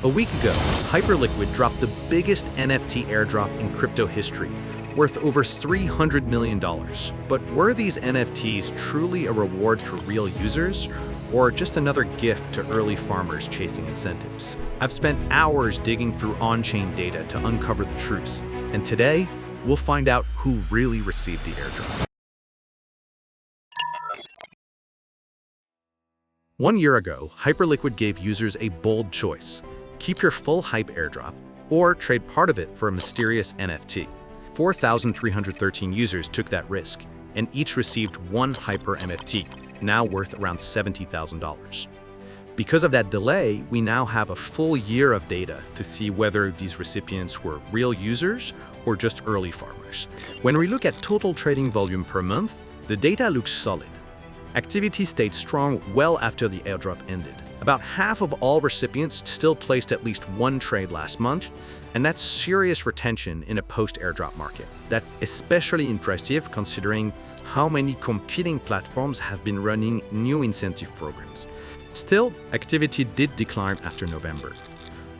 A week ago, Hyperliquid dropped the biggest NFT airdrop in crypto history, worth over $300 million. But were these NFTs truly a reward for real users, or just another gift to early farmers chasing incentives? I've spent hours digging through on-chain data to uncover the truth, and today, we'll find out who really received the airdrop. 1 year ago, Hyperliquid gave users a bold choice: keep your full Hype airdrop, or trade part of it for a mysterious NFT. 4,313 users took that risk, and each received one Hypurr NFT, now worth around $70,000. Because of that delay, we now have a full year of data to see whether these recipients were real users or just early farmers. When we look at total trading volume per month, the data looks solid. Activity stayed strong well after the airdrop ended. About half of all recipients still placed at least one trade last month, and that's serious retention in a post-airdrop market. That's especially impressive considering how many competing platforms have been running new incentive programs. Still, activity did decline after November.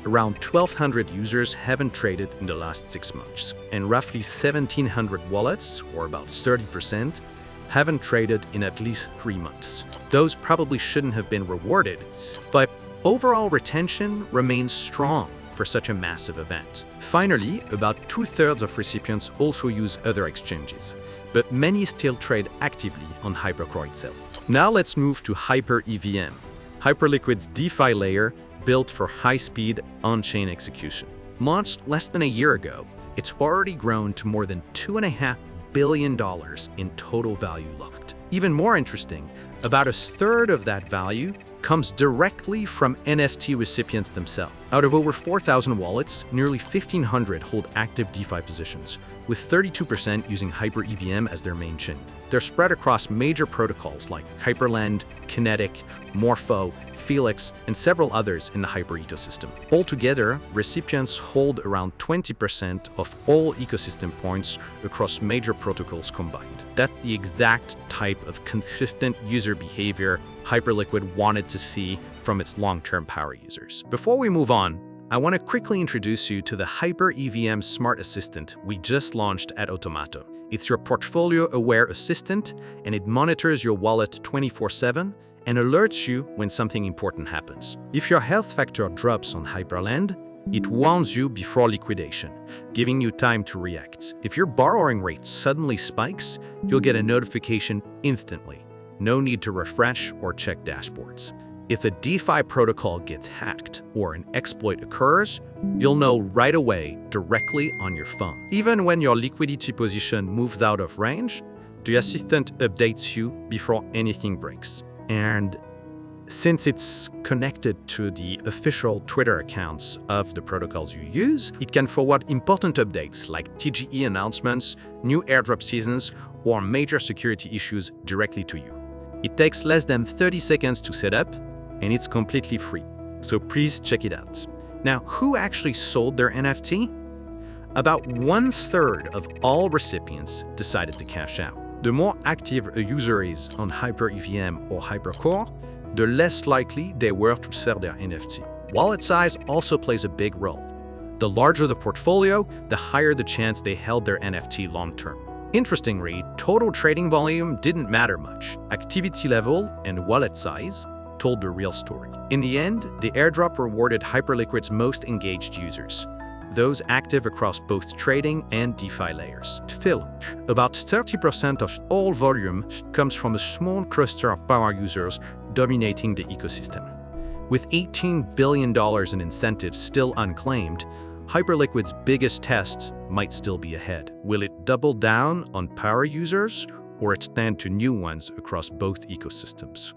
Around 1,200 users haven't traded in the last 6 months, and roughly 1,700 wallets, or about 30%, haven't traded in at least 3 months. Those probably shouldn't have been rewarded, but overall retention remains strong for such a massive event. Finally, about 2/3 of recipients also use other exchanges, but many still trade actively on HyperCore itself. Now let's move to HyperEVM, Hyperliquid's DeFi layer built for high-speed on-chain execution. Launched less than a year ago, it's already grown to more than $2.5 billion in total value locked. Even more interesting, about 1/3 of that value comes directly from NFT recipients themselves. Out of over 4,000 wallets, nearly 1,500 hold active DeFi positions, with 32% using HyperEVM as their main chain. They're spread across major protocols like Hyperland, Kinetic, Morpho, Felix, and several others in the Hyper ecosystem. Altogether, recipients hold around 20% of all ecosystem points across major protocols combined. That's the exact type of consistent user behavior Hyperliquid wanted to see from its long-term power users. Before we move on, I want to quickly introduce you to the HyperEVM Smart Assistant we just launched at Otomato. It's your portfolio-aware assistant, and it monitors your wallet 24/7 and alerts you when something important happens. If your health factor drops on Hyperland, it warns you before liquidation, giving you time to react. If your borrowing rate suddenly spikes, you'll get a notification instantly. No need to refresh or check dashboards. If a DeFi protocol gets hacked or an exploit occurs, you'll know right away directly on your phone. Even when your liquidity position moves out of range, the assistant updates you before anything breaks. And since it's connected to the official Twitter accounts of the protocols you use, it can forward important updates like TGE announcements, new airdrop seasons, or major security issues directly to you. It takes less than 30 seconds to set up, and it's completely free, so please check it out. Now, who actually sold their NFT? About 1/3 of all recipients decided to cash out. The more active a user is on HyperEVM or HyperCore, the less likely they were to sell their NFT. Wallet size also plays a big role. The larger the portfolio, the higher the chance they held their NFT long-term. Interestingly, total trading volume didn't matter much. Activity level and wallet size told the real story. In the end, the airdrop rewarded Hyperliquid's most engaged users, those active across both trading and DeFi layers. Still, about 30% of all volume comes from a small cluster of power users dominating the ecosystem. With $18 billion in incentives still unclaimed, Hyperliquid's biggest test might still be ahead. Will it double down on power users or extend to new ones across both ecosystems?